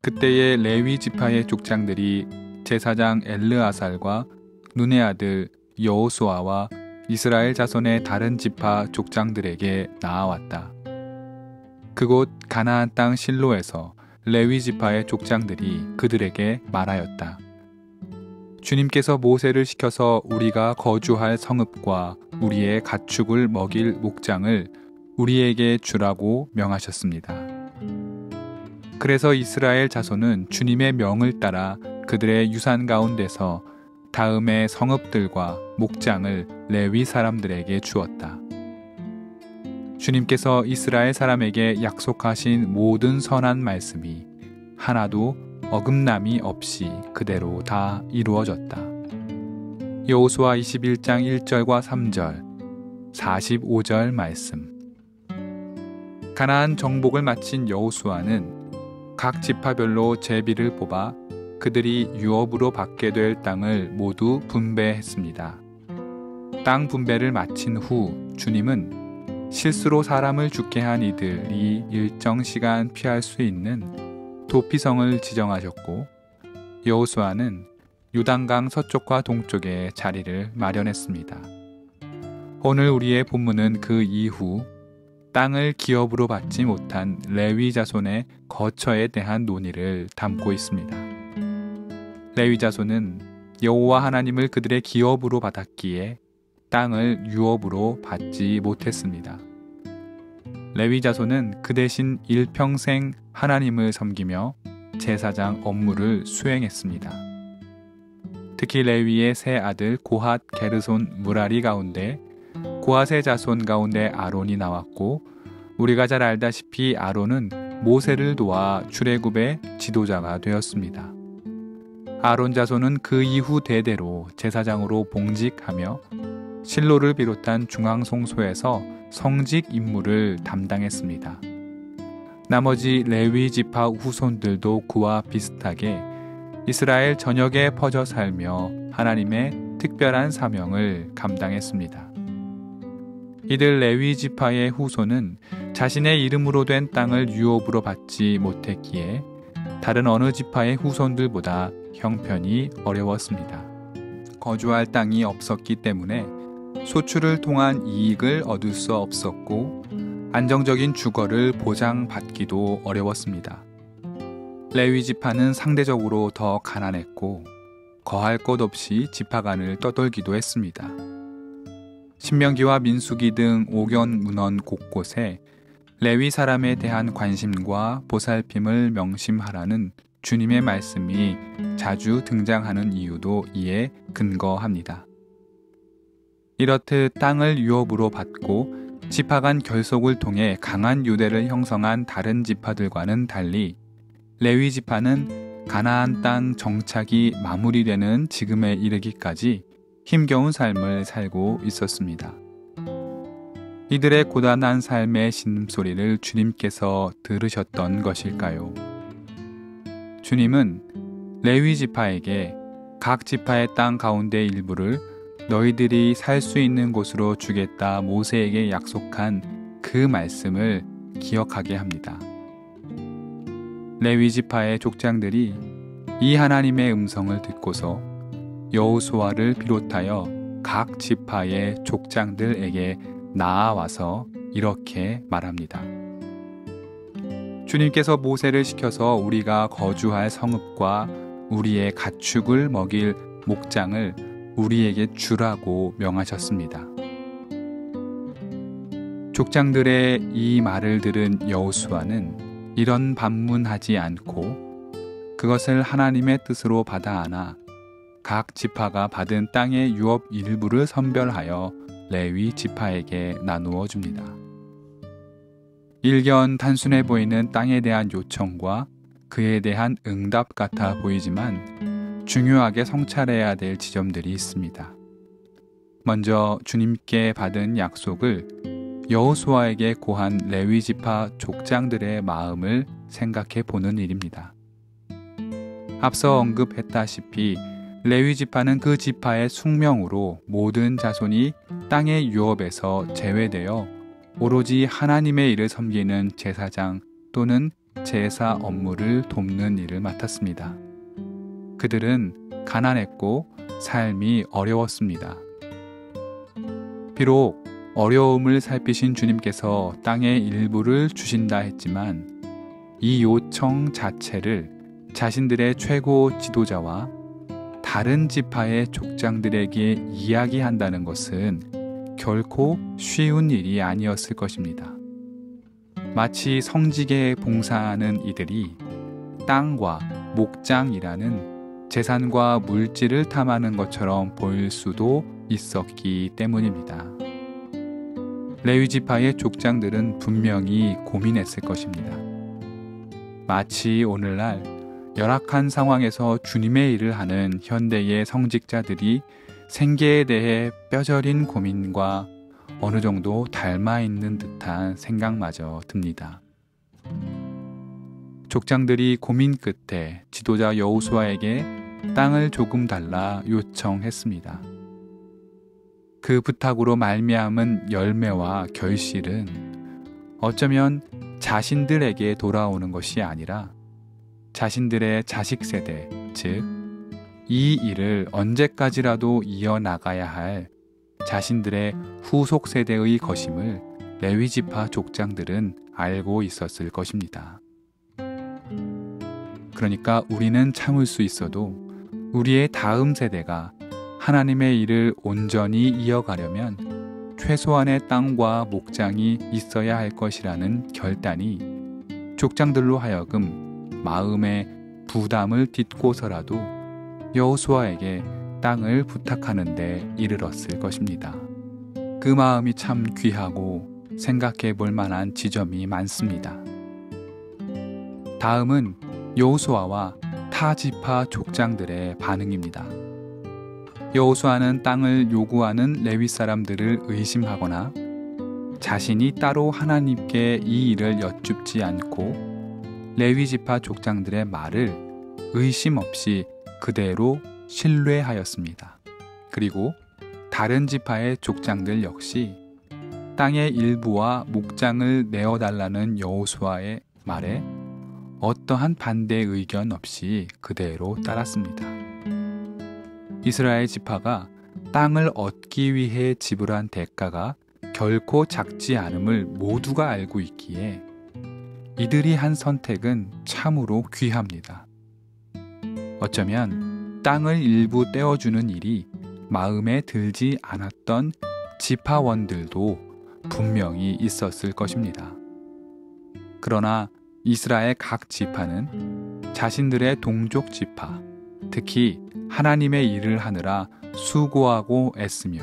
그때의 레위 지파의 족장들이 제사장 엘르아살과 눈의 아들 여호수아와 이스라엘 자손의 다른 지파 족장들에게 나아왔다. 그곳 가나안 땅 실로에서 레위 지파의 족장들이 그들에게 말하였다. 주님께서 모세를 시켜서 우리가 거주할 성읍과 우리의 가축을 먹일 목장을 우리에게 주라고 명하셨습니다. 그래서 이스라엘 자손은 주님의 명을 따라 그들의 유산 가운데서 다음의 성읍들과 목장을 레위 사람들에게 주었다. 주님께서 이스라엘 사람에게 약속하신 모든 선한 말씀이 하나도 어긋남이 없이 그대로 다 이루어졌다. 여호수아 21장 1절과 3절, 45절 말씀. 가나안 정복을 마친 여호수아는 각 지파별로 제비를 뽑아 그들이 유업으로 받게 될 땅을 모두 분배했습니다. 땅 분배를 마친 후 주님은 실수로 사람을 죽게 한 이들이 일정 시간 피할 수 있는 도피성을 지정하셨고 여호수아는 요단강 서쪽과 동쪽에 자리를 마련했습니다. 오늘 우리의 본문은 그 이후 땅을 기업으로 받지 못한 레위 자손의 거처에 대한 논의를 담고 있습니다. 레위 자손은 여호와 하나님을 그들의 기업으로 받았기에 땅을 유업으로 받지 못했습니다. 레위 자손은 그 대신 일평생 하나님을 섬기며 제사장 업무를 수행했습니다. 특히 레위의 세 아들 고핫, 게르손, 무라리 가운데 고핫의 자손 가운데 아론이 나왔고 우리가 잘 알다시피 아론은 모세를 도와 출애굽의 지도자가 되었습니다. 아론 자손은 그 이후 대대로 제사장으로 봉직하며 실로를 비롯한 중앙성소에서 성직 임무를 담당했습니다. 나머지 레위 지파 후손들도 그와 비슷하게 이스라엘 전역에 퍼져 살며 하나님의 특별한 사명을 감당했습니다. 이들 레위 지파의 후손은 자신의 이름으로 된 땅을 유업으로 받지 못했기에 다른 어느 지파의 후손들보다 형편이 어려웠습니다. 거주할 땅이 없었기 때문에 소출을 통한 이익을 얻을 수 없었고 안정적인 주거를 보장받기도 어려웠습니다. 레위 지파는 상대적으로 더 가난했고 거할 것 없이 지파간을 떠돌기도 했습니다. 신명기와 민수기 등 오견 문헌 곳곳에 레위 사람에 대한 관심과 보살핌을 명심하라는 주님의 말씀이 자주 등장하는 이유도 이에 근거합니다. 이렇듯 땅을 유업으로 받고 지파 간 결속을 통해 강한 유대를 형성한 다른 지파들과는 달리 레위 지파는 가나안 땅 정착이 마무리되는 지금에 이르기까지 힘겨운 삶을 살고 있었습니다. 이들의 고단한 삶의 신음소리를 주님께서 들으셨던 것일까요? 주님은 레위 지파에게 각 지파의 땅 가운데 일부를 너희들이 살 수 있는 곳으로 주겠다 모세에게 약속한 그 말씀을 기억하게 합니다. 레위 지파의 족장들이 이 하나님의 음성을 듣고서 여호수아를 비롯하여 각 지파의 족장들에게 나아와서 이렇게 말합니다. 주님께서 모세를 시켜서 우리가 거주할 성읍과 우리의 가축을 먹일 목장을 우리에게 주라고 명하셨습니다. 족장들의 이 말을 들은 여호수아는 이런 반문하지 않고 그것을 하나님의 뜻으로 받아 안아 각 지파가 받은 땅의 유업 일부를 선별하여 레위 지파에게 나누어 줍니다. 일견 단순해 보이는 땅에 대한 요청과 그에 대한 응답 같아 보이지만 중요하게 성찰해야 될 지점들이 있습니다. 먼저 주님께 받은 약속을 여호수아에게 고한 레위 지파 족장들의 마음을 생각해 보는 일입니다. 앞서 언급했다시피 레위 지파는 그 지파의 숙명으로 모든 자손이 땅의 유업에서 제외되어 오로지 하나님의 일을 섬기는 제사장 또는 제사 업무를 돕는 일을 맡았습니다. 그들은 가난했고 삶이 어려웠습니다. 비록 어려움을 살피신 주님께서 땅의 일부를 주신다 했지만 이 요청 자체를 자신들의 최고 지도자와 다른 지파의 족장들에게 이야기한다는 것은 결코 쉬운 일이 아니었을 것입니다. 마치 성직에 봉사하는 이들이 땅과 목장이라는 재산과 물질을 탐하는 것처럼 보일 수도 있었기 때문입니다. 레위 지파의 족장들은 분명히 고민했을 것입니다. 마치 오늘날 열악한 상황에서 주님의 일을 하는 현대의 성직자들이 생계에 대해 뼈저린 고민과 어느 정도 닮아 있는 듯한 생각마저 듭니다. 족장들이 고민 끝에 지도자 여호수아에게 땅을 조금 달라 요청했습니다. 그 부탁으로 말미암은 열매와 결실은 어쩌면 자신들에게 돌아오는 것이 아니라 자신들의 자식 세대, 즉, 이 일을 언제까지라도 이어나가야 할 자신들의 후속 세대의 것임을 레위 지파 족장들은 알고 있었을 것입니다. 그러니까 우리는 참을 수 있어도 우리의 다음 세대가 하나님의 일을 온전히 이어가려면 최소한의 땅과 목장이 있어야 할 것이라는 결단이 족장들로 하여금 마음의 부담을 딛고서라도 여호수아에게 땅을 부탁하는 데 이르렀을 것입니다. 그 마음이 참 귀하고 생각해 볼 만한 지점이 많습니다. 다음은 여호수아와 타 지파 족장들의 반응입니다. 여호수아는 땅을 요구하는 레위 사람들을 의심하거나 자신이 따로 하나님께 이 일을 여쭙지 않고 레위 지파 족장들의 말을 의심 없이 그대로 신뢰하였습니다. 그리고 다른 지파의 족장들 역시 땅의 일부와 목장을 내어달라는 여호수아의 말에 어떠한 반대 의견 없이 그대로 따랐습니다. 이스라엘 지파가 땅을 얻기 위해 지불한 대가가 결코 작지 않음을 모두가 알고 있기에 이들이 한 선택은 참으로 귀합니다. 어쩌면 땅을 일부 떼어주는 일이 마음에 들지 않았던 지파원들도 분명히 있었을 것입니다. 그러나 이스라엘 각 지파는 자신들의 동족 지파, 특히 하나님의 일을 하느라 수고하고 애쓰며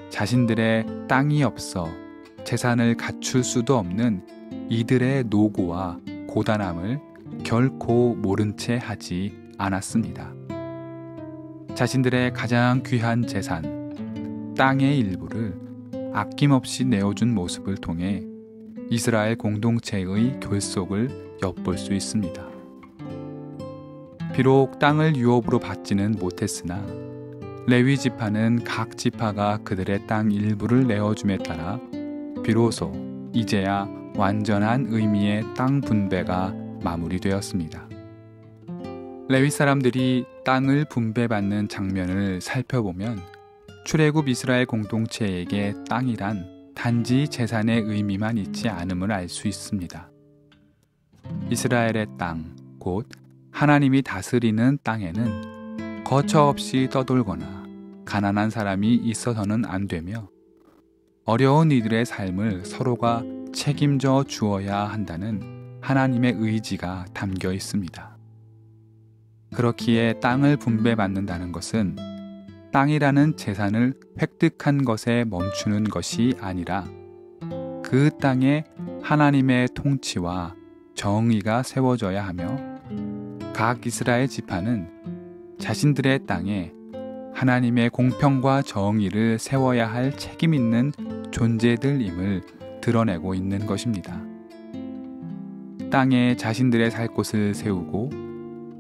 자신들의 땅이 없어 재산을 갖출 수도 없는 이들의 노고와 고단함을 결코 모른 채 하지 않았습니다. 자신들의 가장 귀한 재산, 땅의 일부를 아낌없이 내어준 모습을 통해 이스라엘 공동체의 결속을 엿볼 수 있습니다. 비록 땅을 유업으로 받지는 못했으나 레위 지파는 각 지파가 그들의 땅 일부를 내어줌에 따라 비로소 이제야 완전한 의미의 땅 분배가 마무리되었습니다. 레위 사람들이 땅을 분배받는 장면을 살펴보면 출애굽 이스라엘 공동체에게 땅이란 단지 재산의 의미만 있지 않음을 알 수 있습니다. 이스라엘의 땅, 곧 하나님이 다스리는 땅에는 거처 없이 떠돌거나 가난한 사람이 있어서는 안 되며 어려운 이들의 삶을 서로가 책임져 주어야 한다는 하나님의 의지가 담겨 있습니다. 그렇기에 땅을 분배받는다는 것은 땅이라는 재산을 획득한 것에 멈추는 것이 아니라 그 땅에 하나님의 통치와 정의가 세워져야 하며 각 이스라엘 지파는 자신들의 땅에 하나님의 공평과 정의를 세워야 할 책임 있는 존재들임을 드러내고 있는 것입니다. 땅에 자신들의 살 곳을 세우고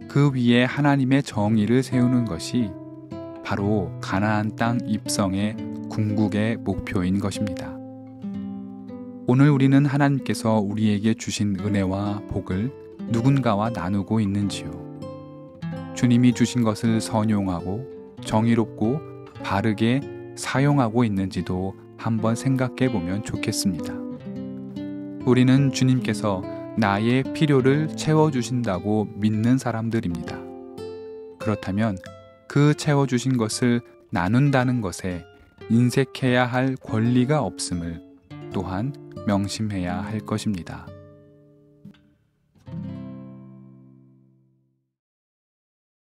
그 위에 하나님의 정의를 세우는 것이 바로 가나안 땅 입성의 궁극의 목표인 것입니다. 오늘 우리는 하나님께서 우리에게 주신 은혜와 복을 누군가와 나누고 있는지요? 주님이 주신 것을 선용하고 정의롭고 바르게 사용하고 있는지도 한번 생각해 보면 좋겠습니다. 우리는 주님께서 나의 필요를 채워주신다고 믿는 사람들입니다. 그렇다면 그 채워주신 것을 나눈다는 것에 인색해야 할 권리가 없음을 또한 명심해야 할 것입니다.